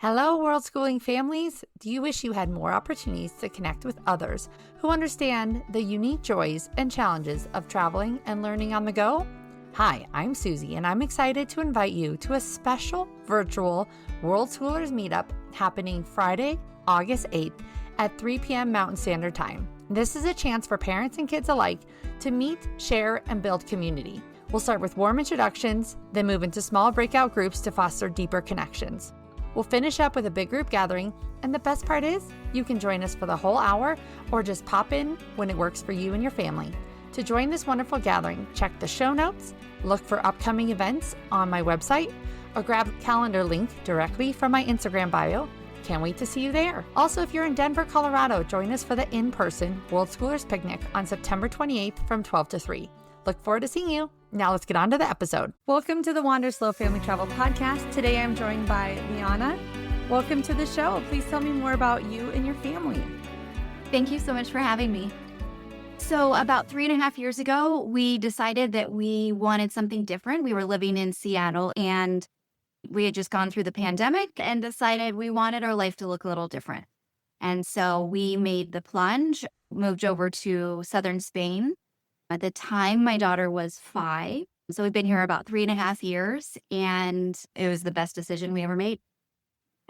Hello, world schooling families. Do you wish you had more opportunities to connect with others who understand the unique joys and challenges of traveling and learning on the go? Hi, I'm Suzy, and I'm excited to invite you to a special virtual World Schoolers meetup happening Friday, August 8th at 3 p.m. Mountain Standard Time. This is a chance for parents and kids alike to meet, share, and build community. We'll start with warm introductions, then move into small breakout groups to foster deeper connections. We'll finish up with a big group gathering, and the best part is you can join us for the whole hour or just pop in when it works for you and your family. To join this wonderful gathering, check the show notes, look for upcoming events on my website, or grab a calendar link directly from my Instagram bio. Can't wait to see you there. Also, if you're in Denver, Colorado, join us for the in-person World Schoolers Picnic on September 28th from 12 to 3. Look forward to seeing you. Now let's get on to the episode. Welcome to the Wander Slow Family Travel Podcast. Today I'm joined by Leanna. Welcome to the show. Please tell me more about you and your family. Thank you so much for having me. So about 3.5 years ago, we decided that we wanted something different. We were living in Seattle and we had just gone through the pandemic and decided we wanted our life to look a little different. And so we made the plunge, moved over to southern Spain. At the time, my daughter was 5. So we've been here about 3.5 years, and it was the best decision we ever made.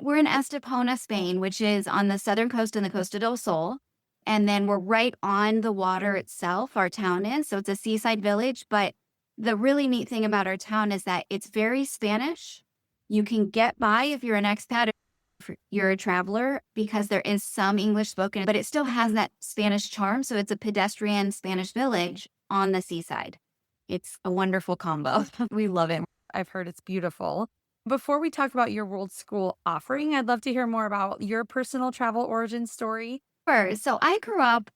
We're in Estepona, Spain, which is on the southern coast in the Costa del Sol. And then we're right on the water itself, our town is. So it's a seaside village. But the really neat thing about our town is that it's very Spanish. You can get by if you're an expat, if you're a traveler, because there is some English spoken, but it still has that Spanish charm. So it's a pedestrian Spanish village on the seaside. It's a wonderful combo. We love it. I've heard it's beautiful. Before we talk about your World School offering, I'd love to hear more about your personal travel origin story. Sure. So I grew up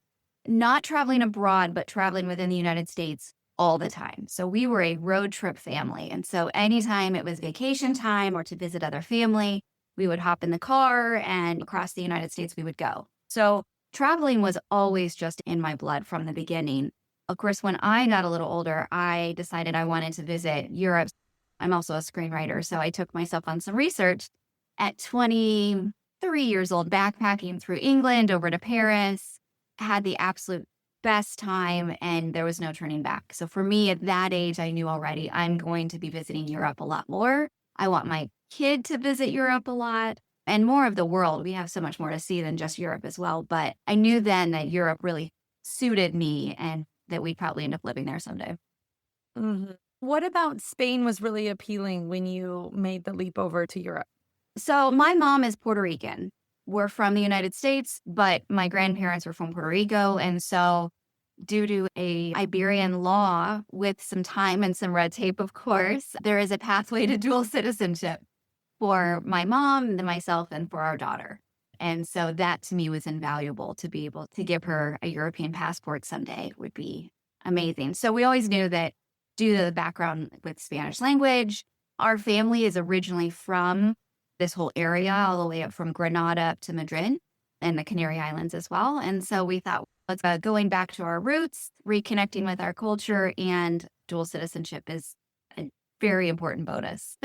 not traveling abroad, but traveling within the United States all the time. So we were a road trip family. And so anytime it was vacation time or to visit other family, we would hop in the car and across the United States we would go. So traveling was always just in my blood from the beginning. Of course, when I got a little older, I decided I wanted to visit Europe. I'm also a screenwriter, so I took myself on some research at 23 years old, backpacking through England over to Paris, had the absolute best time, and there was no turning back. So for me at that age, I knew already I'm going to be visiting Europe a lot more. I want my kid to visit Europe a lot and more of the world. We have so much more to see than just Europe as well. But I knew then that Europe really suited me and that we'd probably end up living there someday. Mm-hmm. What about Spain was really appealing when you made the leap over to Europe? So my mom is Puerto Rican. We're from the United States, but my grandparents were from Puerto Rico. And so due to a Iberian law with some time and some red tape, of course, there is a pathway to dual citizenship for my mom, myself, and for our daughter. And so that to me was invaluable. To be able to give her a European passport someday would be amazing. So we always knew that due to the background with Spanish language, our family is originally from this whole area, all the way up from Granada up to Madrid and the Canary Islands as well. And so we thought, let's going back to our roots, reconnecting with our culture, and dual citizenship is a very important bonus.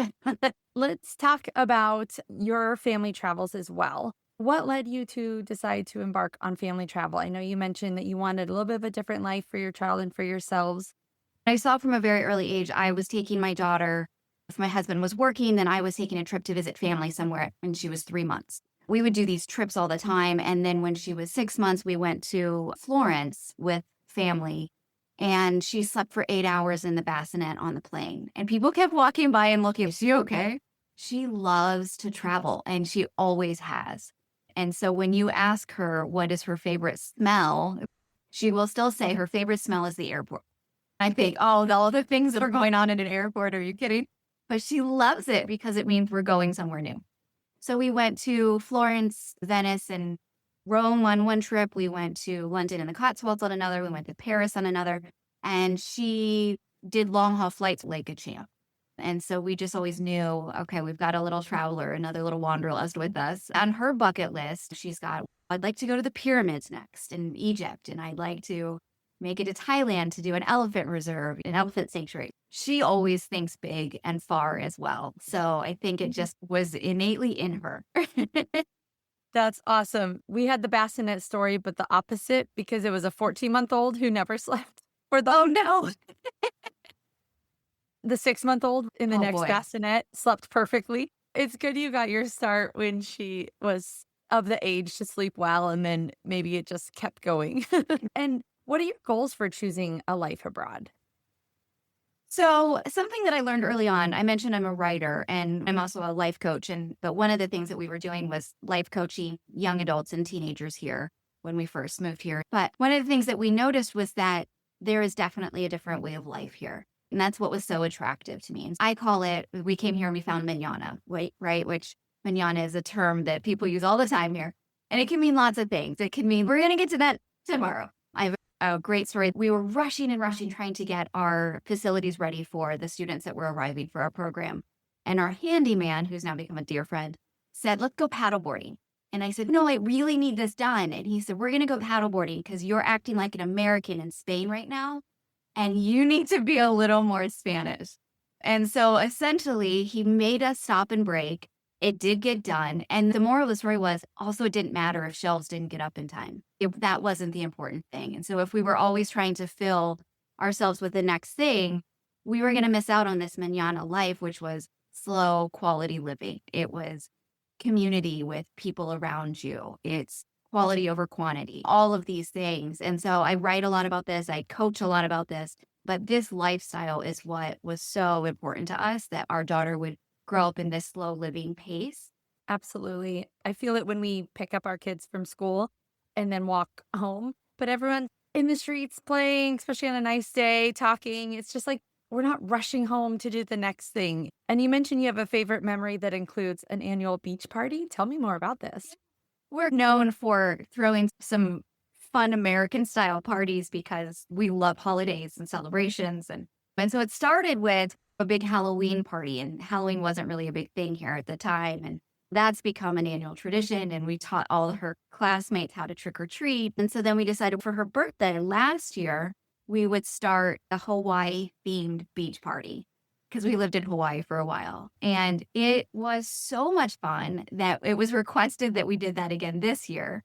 Let's talk about your family travels as well. What led you to decide to embark on family travel? I know you mentioned that you wanted a little bit of a different life for your child and for yourselves. I saw from a very early age, I was taking my daughter. If my husband was working, then I was taking a trip to visit family somewhere when she was 3 months. We would do these trips all the time. And then when she was 6 months, we went to Florence with family. And she slept for 8 hours in the bassinet on the plane. And people kept walking by and looking, is she okay? She loves to travel, and she always has. And so when you ask her what is her favorite smell, she will still say her favorite smell is the airport. I think, oh, all the things that are going on in an airport, are you kidding? But she loves it because it means we're going somewhere new. So we went to Florence, Venice, and Rome on one trip. We went to London and the Cotswolds on another. We went to Paris on another. And she did long-haul flights like a champ. And so we just always knew, okay, we've got a little traveler, another little wanderlust with us. On her bucket list, she's got, I'd like to go to the pyramids next in Egypt. And I'd like to make it to Thailand to do an elephant reserve, an elephant sanctuary. She always thinks big and far as well. So I think it just was innately in her. That's awesome. We had the bassinet story, but the opposite, because it was a 14-month-old who never slept. Or Oh, no. the 6-month-old in the Oh, next boy. bassinet slept perfectly. It's good you got your start when she was of the age to sleep well, and then maybe it just kept going. And what are your goals for choosing a life abroad? So something that I learned early on, I mentioned I'm a writer and I'm also a life coach. But one of the things that we were doing was life coaching young adults and teenagers here when we first moved here. But one of the things that we noticed was that there is definitely a different way of life here. And that's what was so attractive to me. And I call it, we came here and we found manana, right? Which manana is a term that people use all the time here. And it can mean lots of things. It can mean, we're going to get to that tomorrow. I have a great story. We were rushing and rushing, trying to get our facilities ready for the students that were arriving for our program. And our handyman, who's now become a dear friend, said, let's go paddleboarding. And I said, no, I really need this done. And he said, we're going to go paddleboarding because you're acting like an American in Spain right now. And you need to be a little more Spanish. And so essentially, he made us stop and break. It did get done. And the moral of the story was also it didn't matter if shelves didn't get up in time. That wasn't the important thing. And so if we were always trying to fill ourselves with the next thing, we were going to miss out on this manana life, which was slow quality living. It was community with people around you. It's quality over quantity, all of these things. And so I write a lot about this. I coach a lot about this. But this lifestyle is what was so important to us, that our daughter would grow up in this slow living pace. Absolutely. I feel it when we pick up our kids from school and then walk home, but everyone in the streets playing, especially on a nice day, talking. It's just like, we're not rushing home to do the next thing. And you mentioned you have a favorite memory that includes an annual beach party. Tell me more about this. We're known for throwing some fun American style parties because we love holidays and celebrations. And so it started with a big Halloween party, and Halloween wasn't really a big thing here at the time. And that's become an annual tradition. And we taught all her classmates how to trick or treat. And so then we decided for her birthday last year, we would start a Hawaii themed beach party because we lived in Hawaii for a while. And it was so much fun that it was requested that we did that again this year.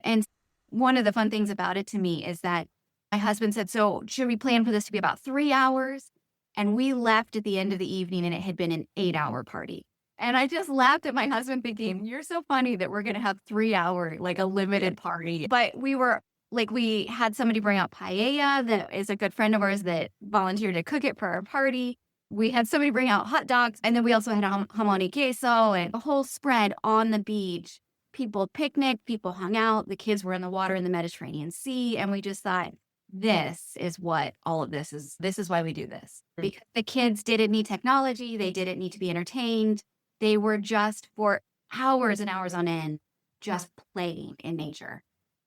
And one of the fun things about it to me is that my husband said, so should we plan for this to be about 3 hours? And we left at the end of the evening and it had been an 8-hour party. And I just laughed at my husband thinking, you're so funny that we're going to have 3 hour, like a limited party. But we were like, we had somebody bring out paella that is a good friend of ours that volunteered to cook it for our party. We had somebody bring out hot dogs. And then we also had a jamon y queso and a whole spread on the beach. People picnicked, people hung out. The kids were in the water in the Mediterranean Sea. And we just thought, this is what all of this is. This is why we do this. Because the kids didn't need technology. They didn't need to be entertained. They were just for hours and hours on end, just playing in nature.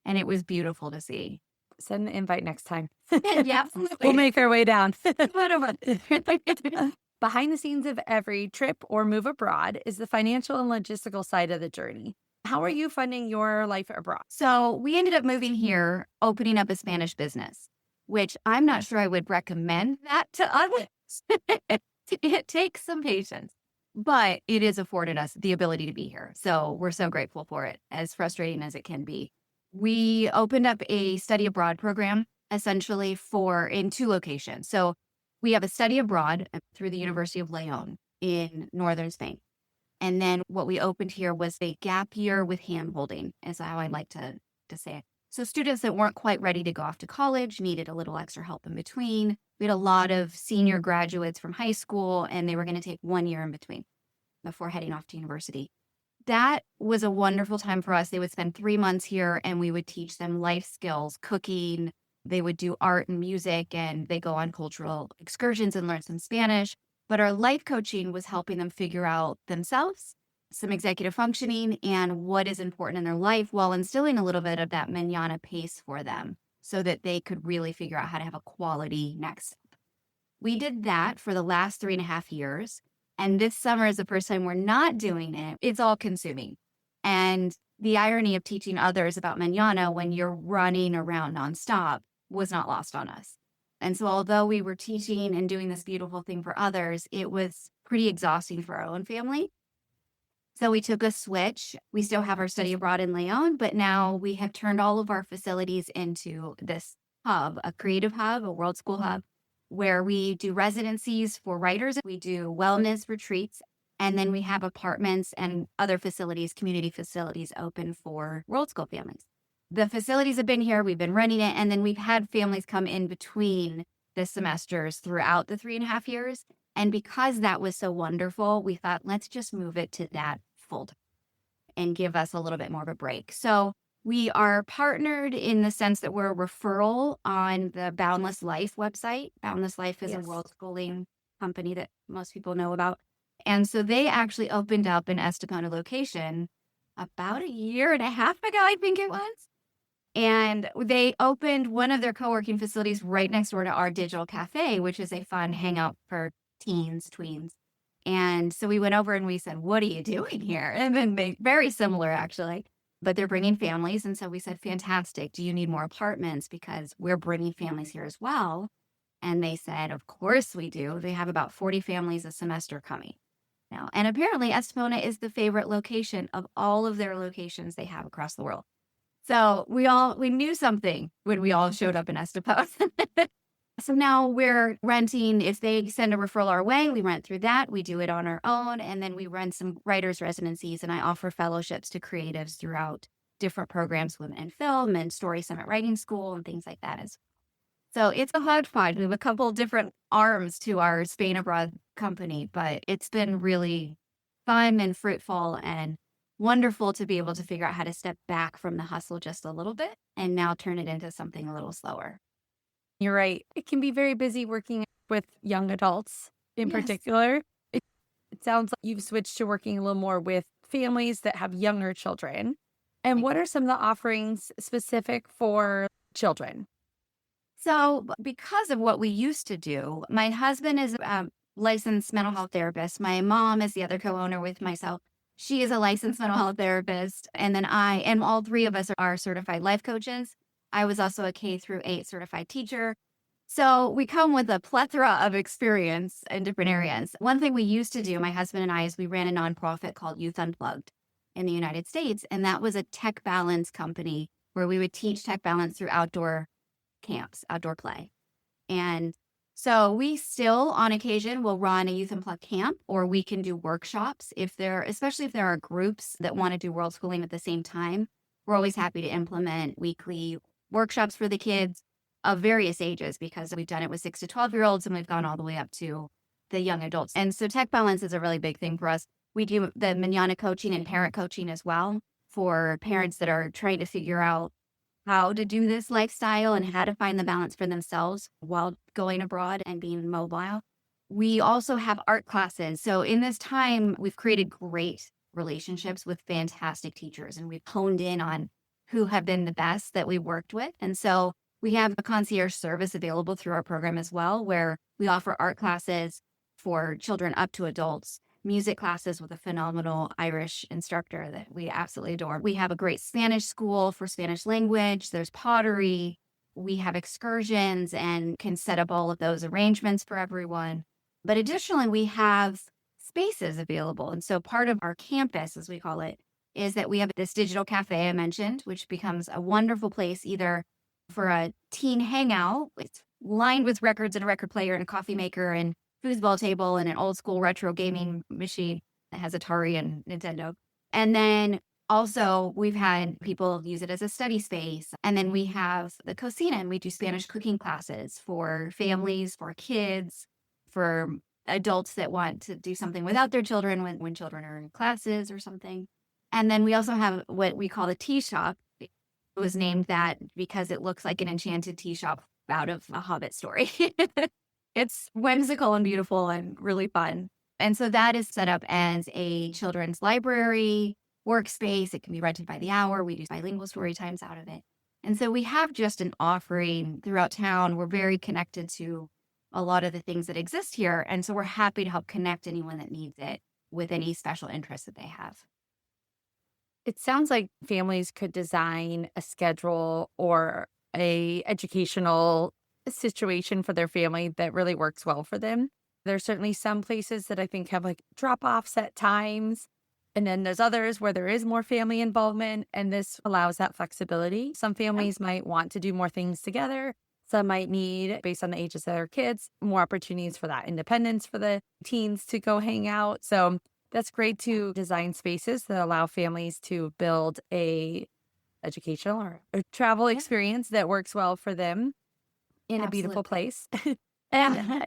And it was beautiful to see. Send an invite next time. Yeah, absolutely. We'll make our way down. Behind the scenes of every trip or move abroad is the financial and logistical side of the journey. How are you funding your life abroad? So we ended up moving here, opening up a Spanish business, which I'm not sure I would recommend that to others. It takes some patience, but it has afforded us the ability to be here. So we're so grateful for it, as frustrating as it can be. We opened up a study abroad program, essentially in 2 locations. So we have a study abroad through the University of León in northern Spain. And then what we opened here was a gap year with hand-holding, is how I like to say it. So students that weren't quite ready to go off to college needed a little extra help in between. We had a lot of senior graduates from high school, and they were going to take 1 year in between before heading off to university. That was a wonderful time for us. They would spend 3 months here, and we would teach them life skills, cooking. They would do art and music, and they go on cultural excursions and learn some Spanish. But our life coaching was helping them figure out themselves, some executive functioning, and what is important in their life while instilling a little bit of that manana pace for them so that they could really figure out how to have a quality next step. We did that for the last 3.5 years. And this summer is the first time we're not doing it. It's all consuming. And the irony of teaching others about manana when you're running around nonstop was not lost on us. And so although we were teaching and doing this beautiful thing for others, it was pretty exhausting for our own family. So we took a switch. We still have our study abroad in Leon, but now we have turned all of our facilities into this hub, a creative hub, a world school hub, where we do residencies for writers. We do wellness retreats, and then we have apartments and other facilities, community facilities open for world school families. The facilities have been here, we've been running it, and then we've had families come in between the semesters throughout the 3.5 years. And because that was so wonderful, we thought, let's just move it to that full time and give us a little bit more of a break. So we are partnered in the sense that we're a referral on the Boundless Life website. Boundless Life is a world schooling company that most people know about. And so they actually opened up an Estepona location about 1.5 years ago, I think it was. And they opened one of their co-working facilities right next door to our digital cafe, which is a fun hangout for teens, tweens. And so we went over and we said, what are you doing here? And then very similar, actually, but they're bringing families. And so we said, fantastic. Do you need more apartments? Because we're bringing families here as well. And they said, of course we do. They have about 40 families a semester coming now. And apparently Estepona is the favorite location of all of their locations they have across the world. So we knew something when we all showed up in Estepona. So now we're renting. If they send a referral our way, we rent through that. We do it on our own. And then we run some writers' residencies. And I offer fellowships to creatives throughout different programs, Women in Film and Story Summit Writing School and things like that. So it's a hodgepodge. We have a couple different arms to our Spain Abroad company, but it's been really fun and fruitful and wonderful to be able to figure out how to step back from the hustle just a little bit and now turn it into something a little slower. You're right. It can be very busy working with young adults in particular. It sounds like you've switched to working a little more with families that have younger children. And what are some of the offerings specific for children? So because of what we used to do, my husband is a licensed mental health therapist. My mom is the other co-owner with myself. She is a licensed mental health therapist. And then all three of us are certified life coaches. I was also a K-8 certified teacher. So we come with a plethora of experience in different areas. One thing we used to do, my husband and I, is we ran a nonprofit called Youth Unplugged in the United States. And that was a tech balance company where we would teach tech balance through outdoor camps, outdoor play. And so we still, on occasion, will run a Youth Unplugged camp, or we can do workshops especially if there are groups that want to do world schooling at the same time. We're always happy to implement weekly workshops for the kids of various ages, because we've done it with 6 to 12-year-olds and we've gone all the way up to the young adults. And so tech balance is a really big thing for us. We do the manana coaching and parent coaching as well for parents that are trying to figure out how to do this lifestyle and how to find the balance for themselves while going abroad and being mobile. We also have art classes. So in this time, we've created great relationships with fantastic teachers, and we've honed in on who have been the best that we worked with. And so we have a concierge service available through our program as well, where we offer art classes for children up to adults, music classes with a phenomenal Irish instructor that we absolutely adore. We have a great Spanish school for Spanish language. There's pottery. We have excursions and can set up all of those arrangements for everyone. But additionally, we have spaces available. And so part of our campus, as we call it, is that we have this digital cafe I mentioned, which becomes a wonderful place either for a teen hangout. It's lined with records and a record player and a coffee maker and foosball table and an old school retro gaming machine that has Atari and Nintendo. And then also we've had people use it as a study space. And then we have the cocina, and we do Spanish cooking classes for families, for kids, for adults that want to do something without their children when children are in classes or something. And then we also have what we call the tea shop. It was named that because it looks like an enchanted tea shop out of a Hobbit story. It's whimsical and beautiful and really fun. And so that is set up as a children's library, workspace. It can be rented by the hour. We do bilingual story times out of it. And so we have just an offering throughout town. We're very connected to a lot of the things that exist here. And so we're happy to help connect anyone that needs it with any special interests that they have. It sounds like families could design a schedule or a educational situation for their family that really works well for them. There's certainly some places that I think have like drop-offs at times. And then there's others where there is more family involvement, and this allows that flexibility. Some families might want to do more things together. Some might need, based on the ages of their kids, more opportunities for that independence for the teens to go hang out. So that's great to design spaces that allow families to build a educational or a travel experience that works well for them in a beautiful place. And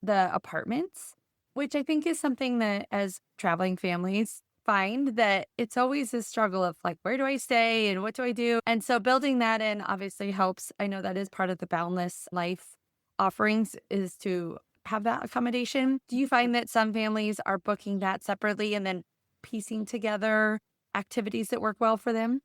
the apartments, which I think is something that as traveling families find that it's always a struggle of like, where do I stay and what do I do? And so building that in obviously helps. I know that is part of the Boundless Life offerings is to have that accommodation. Do you find that some families are booking that separately and then piecing together activities that work well for them?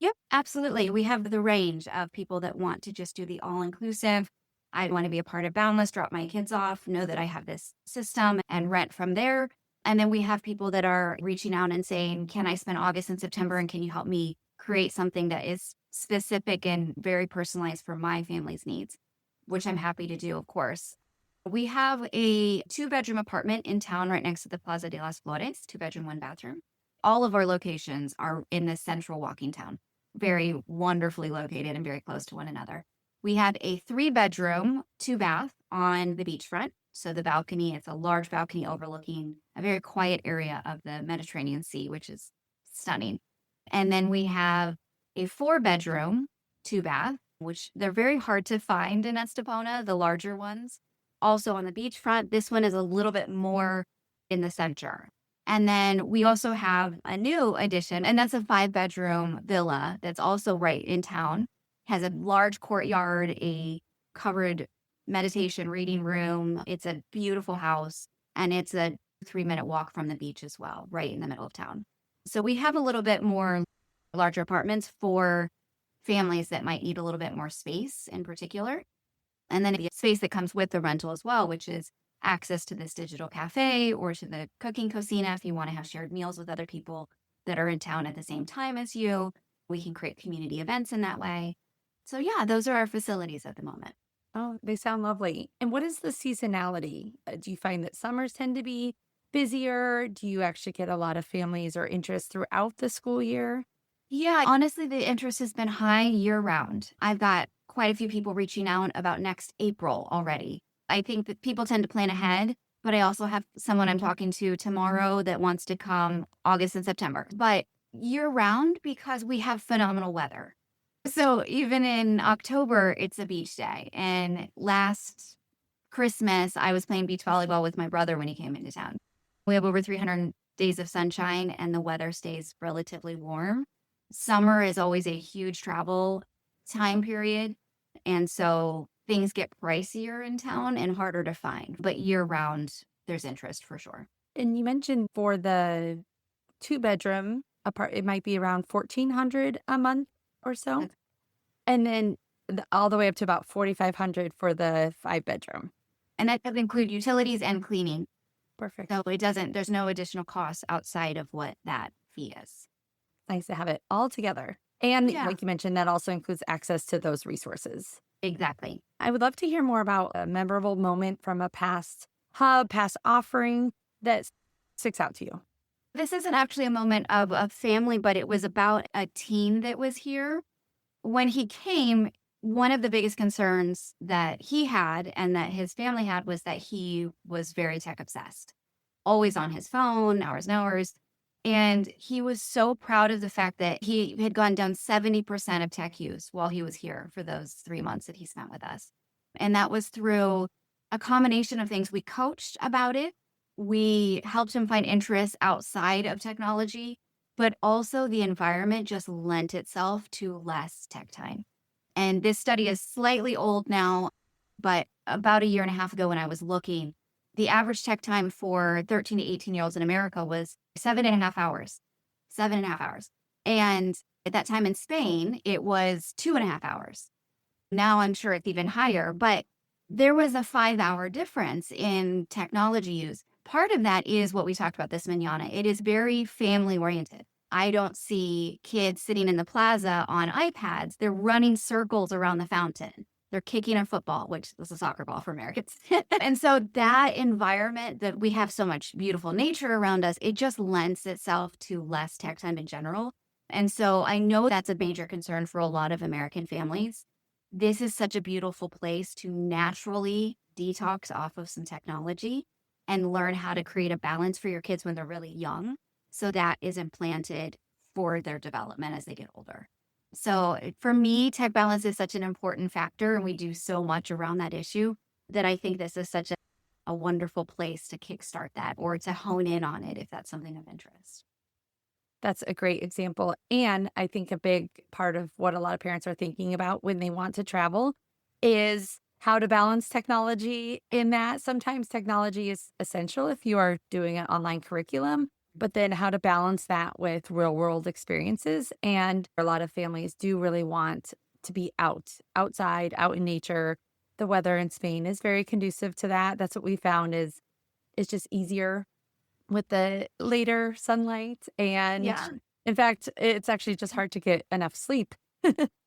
Yep, absolutely. We have the range of people that want to just do the all-inclusive. I want to be a part of Boundless, drop my kids off, know that I have this system and rent from there. And then we have people that are reaching out and saying, can I spend August and September and can you help me create something that is specific and very personalized for my family's needs, which I'm happy to do, of course. We have a 2-bedroom apartment in town right next to the Plaza de las Flores, 2-bedroom, 1-bathroom. All of our locations are in this central walking town, very wonderfully located and very close to one another. We have a 3-bedroom, 2-bath on the beachfront. So the balcony, it's a large balcony overlooking a very quiet area of the Mediterranean Sea, which is stunning. And then we have a 4-bedroom, 2-bath, which they're very hard to find in Estepona, the larger ones. Also on the beachfront, this one is a little bit more in the center. And then we also have a new addition, and that's a 5-bedroom villa that's also right in town. Has a large courtyard, a covered meditation reading room. It's a beautiful house, and it's a 3-minute walk from the beach as well, right in the middle of town. So we have a little bit more larger apartments for families that might need a little bit more space in particular. And then the space that comes with the rental as well, which is access to this digital cafe or to the cooking cocina if you want to have shared meals with other people that are in town at the same time as you. We can create community events in that way. So yeah, those are our facilities at the moment. Oh, they sound lovely. And what is the seasonality? Do you find that summers tend to be busier? Do you actually get a lot of families or interest throughout the school year? Yeah, honestly, the interest has been high year round. I've got quite a few people reaching out about next April already. I think that people tend to plan ahead, but I also have someone I'm talking to tomorrow that wants to come August and September. But year round because we have phenomenal weather. So even in October, it's a beach day. And last Christmas, I was playing beach volleyball with my brother when he came into town. We have over 300 days of sunshine and the weather stays relatively warm. Summer is always a huge travel time period. And so things get pricier in town and harder to find. But year round, there's interest for sure. And you mentioned for the 2-bedroom apart, it might be around $1,400 a month or so. And then all the way up to about $4,500 for the 5-bedroom. And that does include utilities and cleaning. Perfect. So there's no additional costs outside of what that fee is. Nice to have it all together. And like you mentioned, that also includes access to those resources. Exactly. I would love to hear more about a memorable moment from a past hub, past offering that sticks out to you. This isn't actually a moment of a family, but it was about a teen that was here. When he came, one of the biggest concerns that he had and that his family had was that he was very tech obsessed, always on his phone, hours and hours. And he was so proud of the fact that he had gone down 70% of tech use while he was here for those 3 months that he spent with us. And that was through a combination of things. We coached about it. We helped him find interests outside of technology, but also the environment just lent itself to less tech time. And this study is slightly old now, but about a year and a half ago when I was looking, the average tech time for 13 to 18-year-olds in America was 7.5 hours. 7.5 hours. And at that time in Spain, it was 2.5 hours. Now I'm sure it's even higher, but there was a 5-hour difference in technology use. Part of that is what we talked about this manana. It is very family oriented. I don't see kids sitting in the plaza on iPads. They're running circles around the fountain. They're kicking a football, which is a soccer ball for Americans. And so that environment that we have so much beautiful nature around us, it just lends itself to less tech time in general. And so I know that's a major concern for a lot of American families. This is such a beautiful place to naturally detox off of some technology and learn how to create a balance for your kids when they're really young. So that is implanted for their development as they get older. So for me, tech balance is such an important factor, and we do so much around that issue that I think this is such a wonderful place to kickstart that or to hone in on it if that's something of interest. That's a great example. And I think a big part of what a lot of parents are thinking about when they want to travel is how to balance technology in that. Sometimes technology is essential if you are doing an online curriculum, but then how to balance that with real world experiences. And a lot of families do really want to be outside, out in nature. The weather in Spain is very conducive to that. That's what we found is it's just easier with the later sunlight. And Yeah, in fact, it's actually just hard to get enough sleep.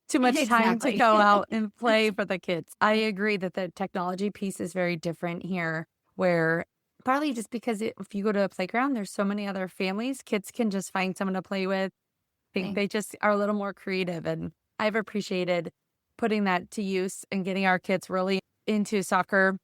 Too much time to exactly. go out and play for the kids. I agree that the technology piece is very different here, where partly just because if you go to a playground, there's so many other families, kids can just find someone to play with. I think they just are a little more creative. And I've appreciated putting that to use and getting our kids really into soccer.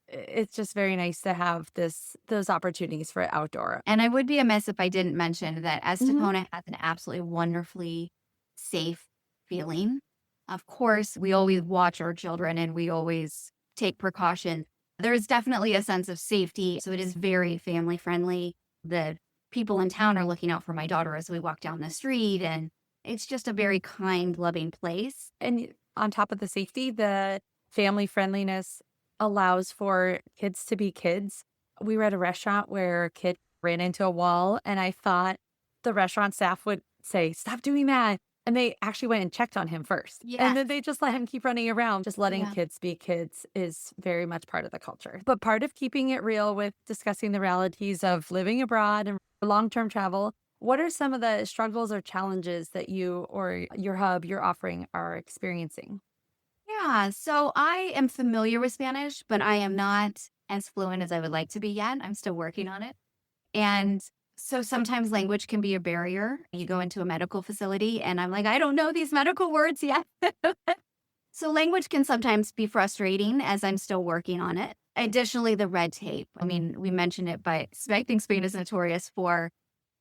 It's just very nice to have those opportunities for outdoor. And I would be amiss if I didn't mention that Mhm. Estepona has an absolutely wonderfully safe feeling. Of course, we always watch our children and we always take precaution. There is definitely a sense of safety. So it is very family friendly. The people in town are looking out for my daughter as we walk down the street. And it's just a very kind, loving place. And on top of the safety, the family friendliness allows for kids to be kids. We were at a restaurant where a kid ran into a wall, and I thought the restaurant staff would say, "Stop doing that." And they actually went and checked on him first. Yeah. And then they just let him keep running around. Just letting Yeah. kids be kids is very much part of the culture. But part of keeping it real with discussing the realities of living abroad and long term travel, what are some of the struggles or challenges that you or your hub, your offering, are experiencing? Yeah, so I am familiar with Spanish, but I am not as fluent as I would like to be yet. I'm still working on it. And so sometimes language can be a barrier. You go into a medical facility and I'm like, I don't know these medical words yet. So language can sometimes be frustrating as I'm still working on it. Additionally, the red tape. I mean, we mentioned it, but I think Spain is notorious for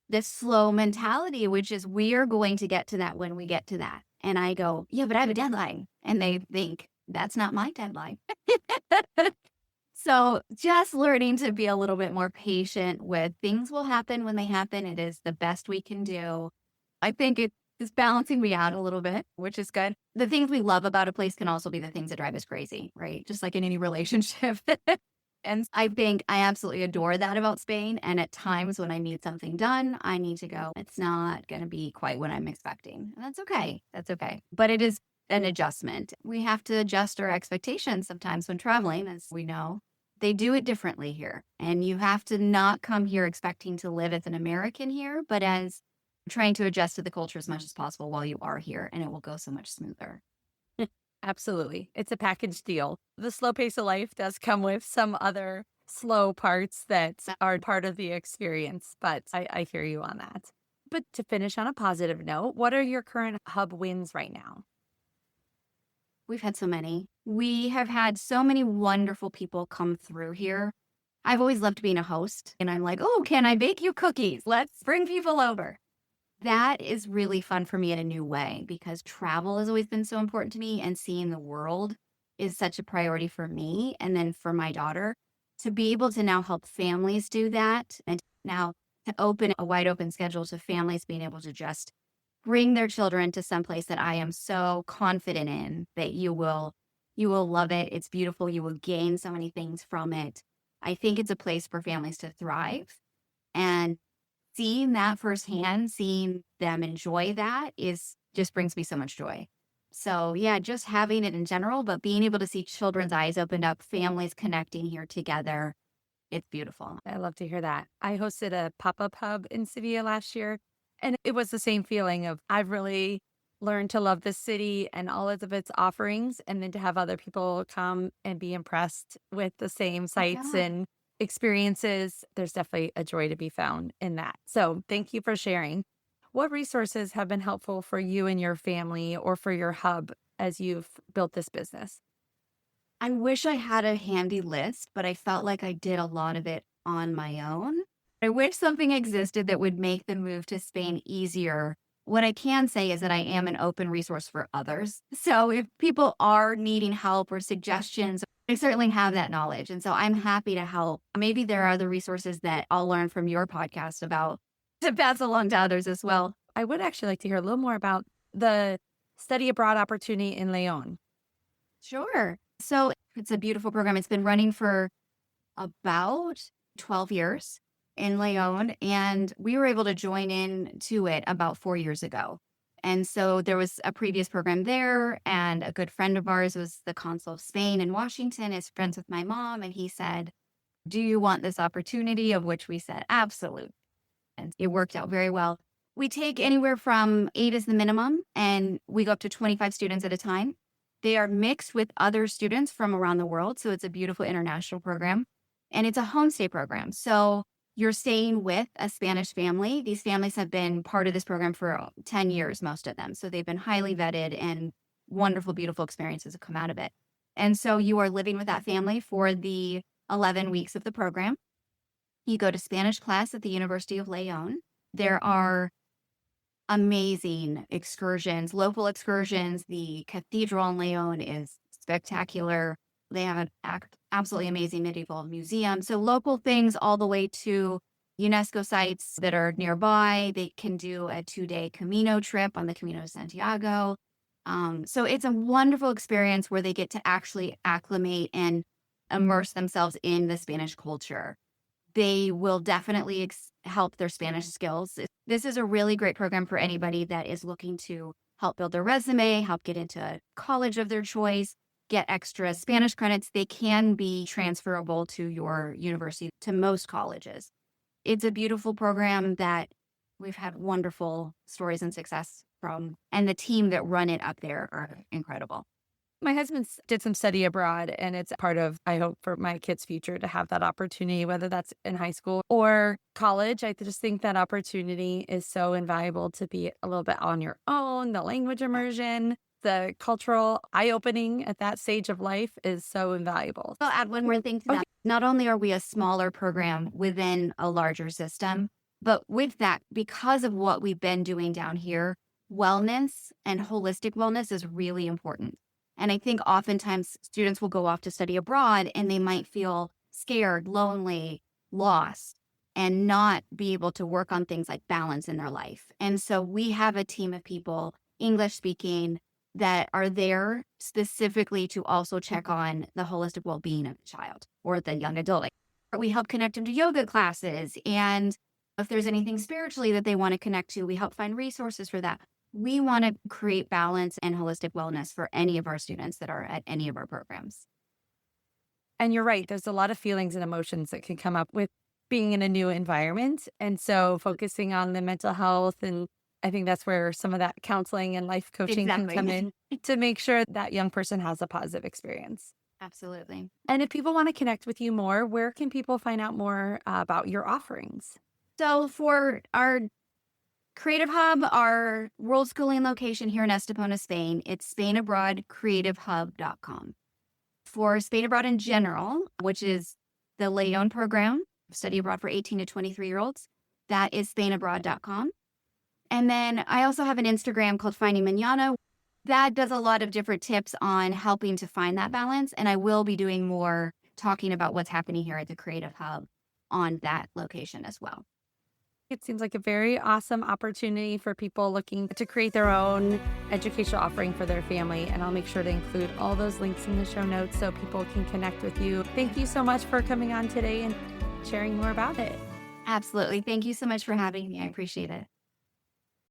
this slow mentality, which is we are going to get to that when we get to that. And I go, yeah, but I have a deadline. And they think that's not my deadline. So just learning to be a little bit more patient with things will happen when they happen. It is the best we can do. I think it is balancing me out a little bit, which is good. The things we love about a place can also be the things that drive us crazy, right? Just like in any relationship. And I think I absolutely adore that about Spain. And at times when I need something done, I need to go, it's not going to be quite what I'm expecting. And that's okay. That's okay. But it is an adjustment. We have to adjust our expectations sometimes when traveling, as we know. They do it differently here. And you have to not come here expecting to live as an American here, but as trying to adjust to the culture as much as possible while you are here. And it will go so much smoother. Absolutely. It's a package deal. The slow pace of life does come with some other slow parts that are part of the experience, but I hear you on that. But to finish on a positive note, what are your current hub wins right now? We've had so many. We have had so many wonderful people come through here. I've always loved being a host, and I'm like, oh, can I bake you cookies? Let's bring people over. That is really fun for me in a new way because travel has always been so important to me, and seeing the world is such a priority for me. And then for my daughter, to be able to now help families do that, and now to open a wide open schedule to families being able to just bring their children to someplace that I am so confident in that you will love it. It's beautiful. You will gain so many things from it. I think it's a place for families to thrive. And seeing that firsthand, seeing them enjoy that is just brings me so much joy. So yeah, just having it in general, but being able to see children's eyes opened up, families connecting here together, it's beautiful. I love to hear that. I hosted a pop-up hub in Sevilla last year, And it was the same feeling of I've really learned to love this city and all of its offerings, and then to have other people come and be impressed with the same sights Yeah. and experiences. There's definitely a joy to be found in that. So thank you for sharing. What resources have been helpful for you and your family or for your hub as you've built this business? I wish I had a handy list, but I felt like I did a lot of it on my own. I wish something existed that would make the move to Spain easier. What I can say is that I am an open resource for others. So if people are needing help or suggestions, I certainly have that knowledge. And so I'm happy to help. Maybe there are other resources that I'll learn from your podcast about to pass along to others as well. I would actually like to hear a little more about the study abroad opportunity in Leon. Sure. So it's a beautiful program. It's been running for about 12 years in Leon, and we were able to join in to it about 4 years ago. And so there was a previous program there, and a good friend of ours was the consul of Spain in Washington, is friends with my mom, and he said, "Do you want this opportunity?" Of which we said, "Absolutely." And it worked out very well. We take anywhere from 8 as the minimum, and we go up to 25 students at a time. They are mixed with other students from around the world, so it's a beautiful international program. And it's a homestay program. So you're staying with a Spanish family. These families have been part of this program for 10 years, most of them. So they've been highly vetted, and wonderful, beautiful experiences have come out of it. And so you are living with that family for the 11 weeks of the program. You go to Spanish class at the University of Leon. There are amazing excursions, local excursions. The cathedral in Leon is spectacular. They have an absolutely amazing medieval museum. So local things all the way to UNESCO sites that are nearby. They can do a 2-day Camino trip on the Camino de Santiago. So it's a wonderful experience where they get to actually acclimate and immerse themselves in the Spanish culture. They will definitely help their Spanish skills. This is a really great program for anybody that is looking to help build their resume, help get into a college of their choice, get extra Spanish credits. They can be transferable to your university, to most colleges. It's a beautiful program that we've had wonderful stories and success from, and the team that run it up there are incredible. My husband did some study abroad, and it's part of, I hope, for my kids' future to have that opportunity, whether that's in high school or college. I just think that opportunity is so invaluable to be a little bit on your own. The language immersion, the cultural eye-opening at that stage of life is so invaluable. I'll add one more thing to that. Not only are we a smaller program within a larger system, but with that, because of what we've been doing down here, wellness and holistic wellness is really important. And I think oftentimes students will go off to study abroad and they might feel scared, lonely, lost, and not be able to work on things like balance in their life. And so we have a team of people, English speaking, that are there specifically to also check on the holistic well-being of the child or the young adult. We help connect them to yoga classes. And if there's anything spiritually that they want to connect to, we help find resources for that. We want to create balance and holistic wellness for any of our students that are at any of our programs. And you're right. There's a lot of feelings and emotions that can come up with being in a new environment. And so focusing on the mental health, and I think that's where some of that counseling and life coaching can come in to make sure that young person has a positive experience. Absolutely. And if people want to connect with you more, where can people find out more about your offerings? So for our Creative Hub, our world schooling location here in Estepona, Spain, it's SpainAbroadCreativeHub.com. For Spain Abroad in general, which is the Leon program, study abroad for 18 to 23-year-olds, that is SpainAbroad.com. And then I also have an Instagram called Finding Mañana. That does a lot of different tips on helping to find that balance. And I will be doing more talking about what's happening here at the Creative Hub on that location as well. It seems like a very awesome opportunity for people looking to create their own educational offering for their family. And I'll make sure to include all those links in the show notes so people can connect with you. Thank you so much for coming on today and sharing more about it. Absolutely. Thank you so much for having me. I appreciate it.